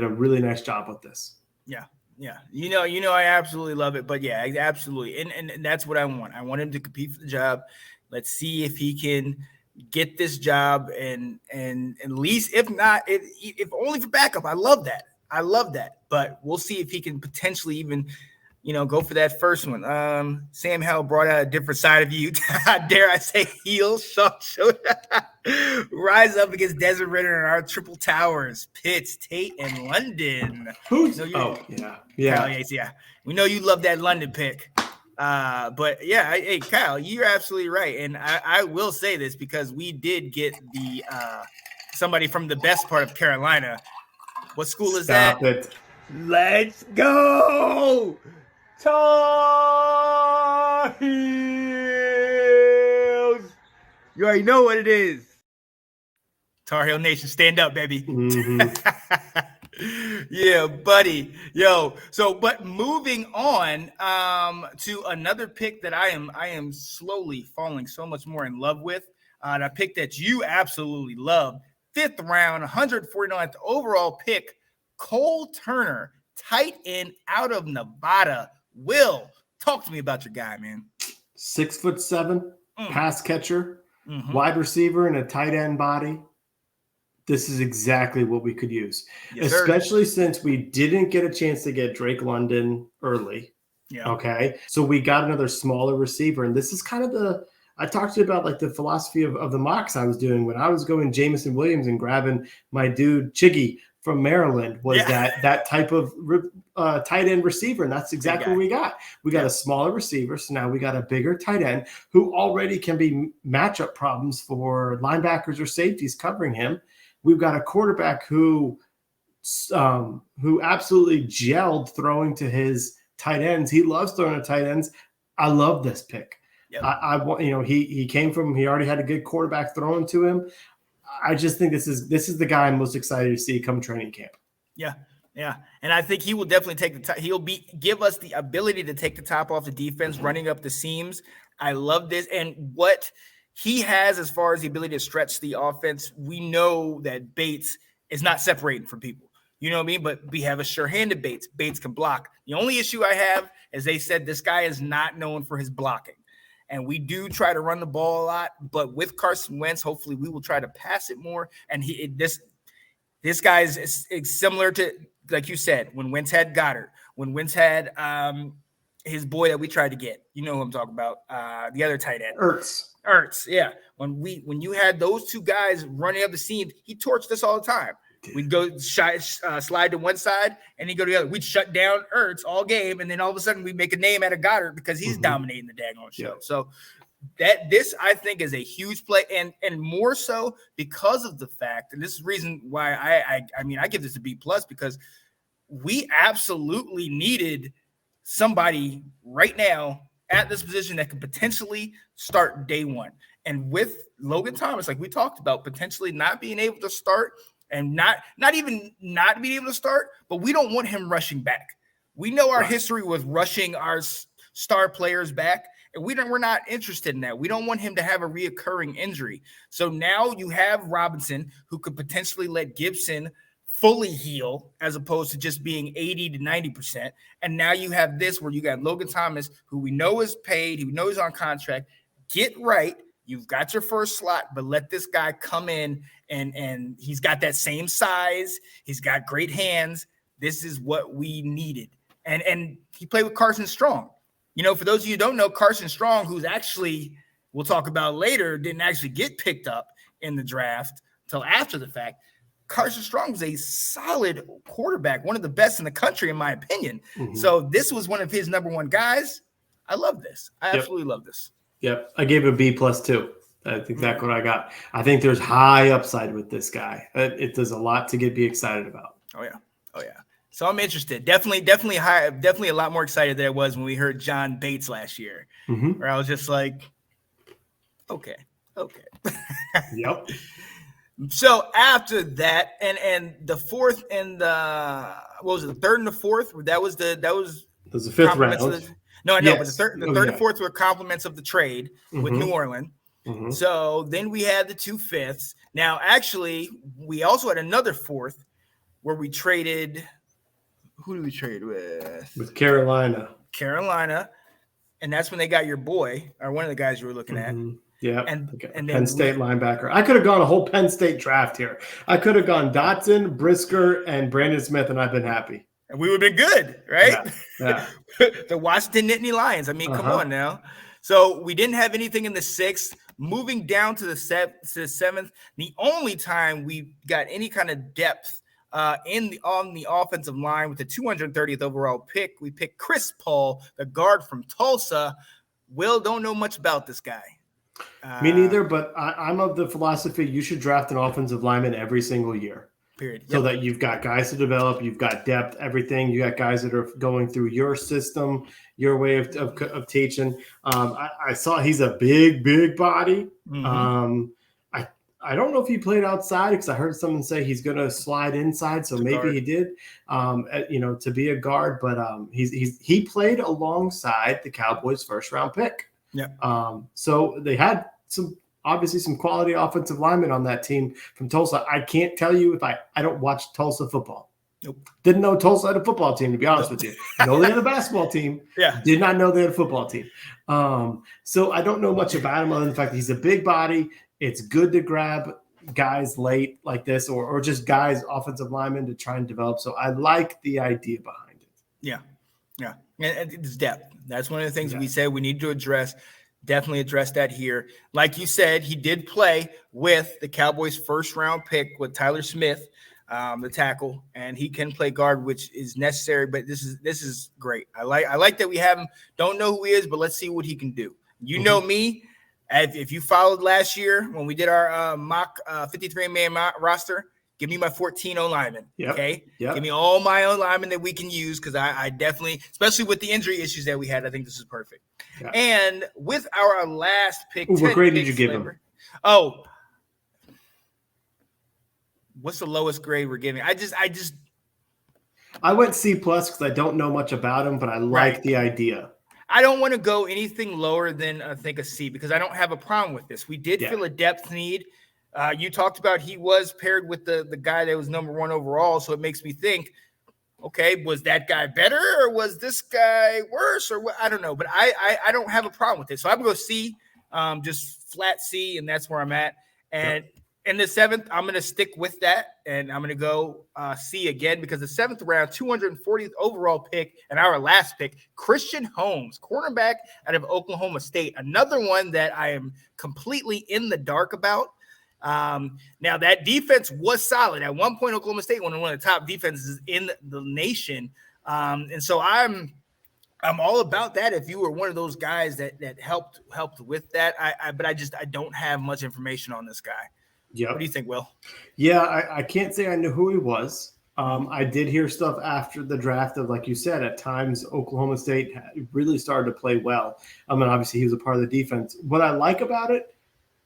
a really nice job with this. Yeah. Yeah. I absolutely love it. But yeah, absolutely. And that's what I want. I want him to compete for the job. Let's see if he can get this job and at least if not, if only for backup. I love that. But we'll see if he can potentially even, go for that first one. Sam Howell brought out a different side of you. Dare I say heel? Rise up against Desmond Ritter and our triple towers, Pitts, Tate, and London. Yeah. We know you love that London pick. But yeah, hey, Kyle, you're absolutely right. And I will say this because we did get the somebody from the best part of Carolina. What school is that? Stop it. Let's go! Tar Heels! You already know what it is. Tar Heel Nation, stand up, baby. Mm-hmm. Yeah, buddy. Yo, but moving on to another pick that I am slowly falling so much more in love with. And a pick that you absolutely love. 5th round, 149th overall pick, Cole Turner, tight end out of Nevada. Will, talk to me about your guy, man. 6'7", pass catcher, wide receiver, and a tight end body. This is exactly what we could use, especially since we didn't get a chance to get Drake London early. Yeah. Okay. So we got another smaller receiver. And this is kind of I talked to you about like the philosophy of the mocks I was doing when I was going Jameson Williams and grabbing my dude Chiggy from Maryland was that type of tight end receiver. And that's exactly what we got. We got a smaller receiver. So now we got a bigger tight end who already can be matchup problems for linebackers or safeties covering him. We've got a quarterback who absolutely gelled throwing to his tight ends. He loves throwing to tight ends. I love this pick. Yep. He came from, he already had a good quarterback throwing to him. I just think this is the guy I'm most excited to see come training camp. Yeah. Yeah. And I think he will definitely take the top. Give us the ability to take the top off the defense, running up the seams. I love this. And what he has as far as the ability to stretch the offense, we know that Bates is not separating from people. You know what I mean? But we have a sure-handed Bates. Bates can block. The only issue I have is they said this guy is not known for his blocking. And we do try to run the ball a lot. But with Carson Wentz, hopefully we will try to pass it more. And This guy is similar to, like you said, when Wentz had Goddard, when Wentz had his boy that we tried to get. You know who I'm talking about, the other tight end. Ertz, yeah. When you had those two guys running up the seam, he torched us all the time. We'd go slide to one side, and he'd go to the other. We'd shut down Ertz all game, and then all of a sudden we'd make a name out of Goddard because he's dominating the daggone show. Yep. So this I think is a huge play, and more so because of the fact, and this is the reason why I give this a B+ because we absolutely needed somebody right now at this position that could potentially start day one. And with Logan Thomas, like we talked about, potentially not being able to start and not even not being able to start, but we don't want him rushing back. We know our history with rushing our star players back, and we're not interested in that. We don't want him to have a reoccurring injury. So now you have Robinson, who could potentially let Gibson fully heal as opposed to just being 80 to 90%. And now you have this where you got Logan Thomas, who we know is paid, who we know is on contract. Get right. You've got your first slot, but let this guy come in and he's got that same size. He's got great hands. This is what we needed. And he played with Carson Strong. You know, for those of you who don't know, Carson Strong, who's actually, we'll talk about later, didn't actually get picked up in the draft until after the fact. Carson Strong was a solid quarterback, one of the best in the country, in my opinion. Mm-hmm. So this was one of his number one guys. I love this. I absolutely love this. Yep. I gave it a B+ too. That's exactly what I got. I think there's high upside with this guy. It does a lot to be excited about. Oh yeah. So I'm interested. Definitely high. Definitely a lot more excited than I was when we heard John Bates last year, where I was just like, okay. Yep. So after that, and the fourth and the the third and the fourth? That was the fifth round. No, I know, but the third and fourth were compliments of the trade with New Orleans. Mm-hmm. So then we had the 2 fifths. Now, actually, we also had another fourth where we traded. Who did we trade with? With Carolina. And that's when they got your boy, or one of the guys you were looking at. Yeah, and then Penn State linebacker. I could have gone a whole Penn State draft here. I could have gone Dodson, Brisker, and Brandon Smith, and I've been happy. And we would have been good, right? Yeah. The Washington Nittany Lions. I mean, come on now. So we didn't have anything in the 6th. Moving down to the 7th, the only time we got any kind of depth on the offensive line with the 230th overall pick, we picked Chris Paul, the guard from Tulsa. Will, don't know much about this guy. Me neither, but I'm of the philosophy you should draft an offensive lineman every single year. Period. So that you've got guys to develop, you've got depth, everything. You got guys that are going through your system, your way of teaching. I saw he's a big body. Mm-hmm. I don't know if he played outside because I heard someone say he's going to slide inside, so maybe guard. He did. To be a guard, but he played alongside the Cowboys' first round pick. Yeah. So they had some quality offensive linemen on that team from Tulsa. I can't tell you if I don't watch Tulsa football. Nope. Didn't know Tulsa had a football team, to be honest with you. I know they had a basketball team. Yeah. Did not know they had a football team. So I don't know much about him other than the fact that he's a big body. It's good to grab guys late like this or just guys, offensive linemen, to try and develop. So I like the idea behind it. Yeah. And it's depth. That's one of the things we said we need to address. Definitely address that here. Like you said, he did play with the Cowboys' first round pick with Tyler Smith, the tackle, and he can play guard, which is necessary. But this is great. I like that we have him. Don't know who he is, but let's see what he can do. You know me. If you followed last year when we did our mock 53-man roster, give me my 14 O-linemen, okay? Yep. Give me all my O-linemen that we can use because I definitely, especially with the injury issues that we had, I think this is perfect. Yeah. And with our last pick, what grade did you give him? Oh, what's the lowest grade we're giving? I went C+ because I don't know much about him, but I like the idea. I don't want to go anything lower than I think a C because I don't have a problem with this. We did feel a depth need. You talked about he was paired with the guy that was number 1 overall, so it makes me think, okay, was that guy better or was this guy worse or what? I don't know, but I don't have a problem with it. So I'm going to go C, just flat C, and that's where I'm at. And in the 7th, I'm going to stick with that, and I'm going to go C again because the 7th round, 240th overall pick, and our last pick, Christian Holmes, cornerback out of Oklahoma State. Another one that I am completely in the dark about. Now, that defense was solid. At one point, Oklahoma State was one of the top defenses in the nation, and so I'm all about that. If you were one of those guys that helped with that, but I don't have much information on this guy. Yep. What do you think, Will? Yeah, I can't say I knew who he was. I did hear stuff after the draft of, like you said, at times Oklahoma State really started to play well. And obviously he was a part of the defense. What I like about it,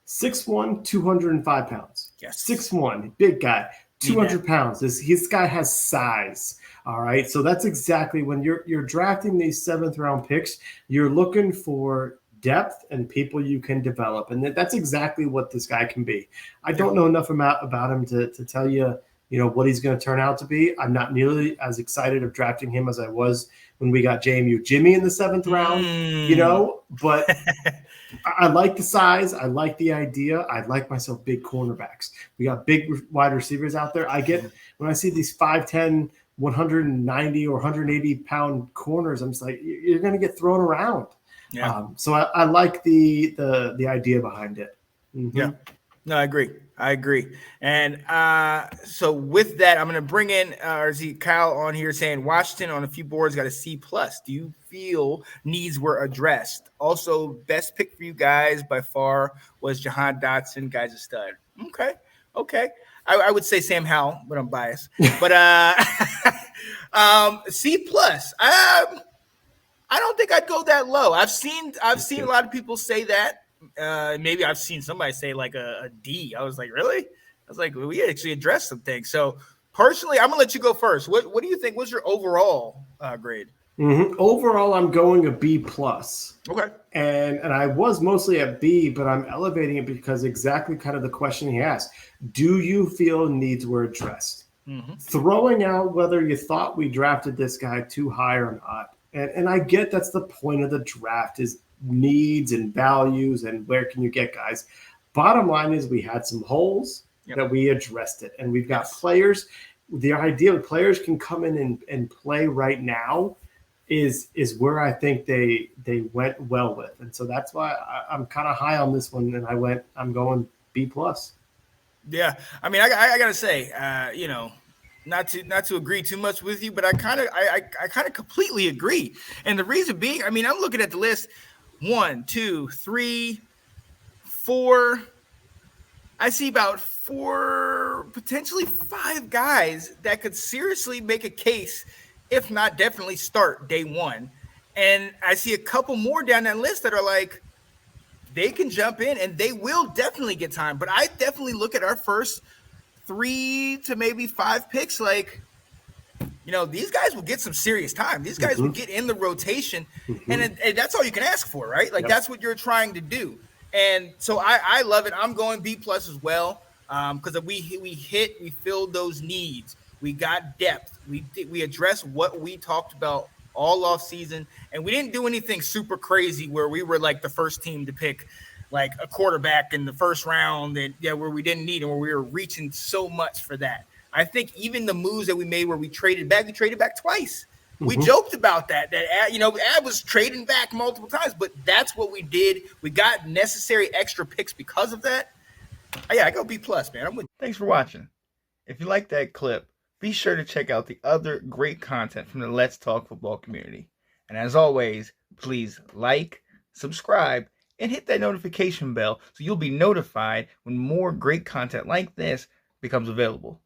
6'1", 205 pounds. Yes. 6'1", big guy, 200 pounds. This guy has size. All right. So that's exactly when you're drafting these 7th round picks, you're looking for depth and people you can develop. And that's exactly what this guy can be. I don't know enough about him to tell you, what he's going to turn out to be. I'm not nearly as excited of drafting him as I was when we got JMU Jimmy in the 7th round, but I like the size. I like the idea. I like myself big cornerbacks. We got big wide receivers out there. When I see these 5'10", 190 or 180 pound corners, I'm just like, you're going to get thrown around. Yeah. So I like the idea behind it. Mm-hmm. Yeah. No, I agree. And so with that, I'm going to bring in Kyle on here saying Washington on a few boards got a C+. Do you feel needs were addressed? Also, best pick for you guys by far was Jahan Dodson. Guy's a stud. Okay. I would say Sam Howell, but I'm biased. But C+. I don't think I'd go that low. I've seen a lot of people say that. Maybe I've seen somebody say like a D. I was like, really? I was like, well, we actually addressed some things. So personally, I'm gonna let you go first. What do you think? What's your overall grade? Mm-hmm. Overall, I'm going a B+. Okay. And I was mostly at B, but I'm elevating it because exactly kind of the question he asked. Do you feel needs were addressed? Mm-hmm. Throwing out whether you thought we drafted this guy too high or not. And I get that's the point of the draft is needs and values and where can you get guys. Bottom line is we had some holes that we addressed it. And we've got players. The idea of players can come in and play right now is where I think they went well with. And so that's why I'm kind of high on this one. And I'm going B+. Yeah. I mean, I got to say, not to agree too much with you, but I kind of completely agree. And the reason being, I mean, I'm looking at the list, 1, 2, 3, 4. I see about 4, potentially 5 guys that could seriously make a case, if not definitely start day one. And I see a couple more down that list that are like, they can jump in and they will definitely get time. But I definitely look at our first 3 to maybe 5 picks like, these guys will get some serious time. These guys will get in the rotation, and that's all you can ask for, right? Like that's what you're trying to do. And so I love it. I'm going B+ as well because we filled those needs. We got depth. We addressed what we talked about all off season, and we didn't do anything super crazy where we were like the first team to pick like a quarterback in the first round where we didn't need him, where we were reaching so much for that. I think even the moves that we made where we traded back twice. We joked about that Ad was trading back multiple times, but that's what we did. We got necessary extra picks because of that. I go B+, man. I'm with. Thanks for watching. If you like that clip, be sure to check out the other great content from the Let's Talk Football community. And as always, please like, subscribe, and hit that notification bell so you'll be notified when more great content like this becomes available.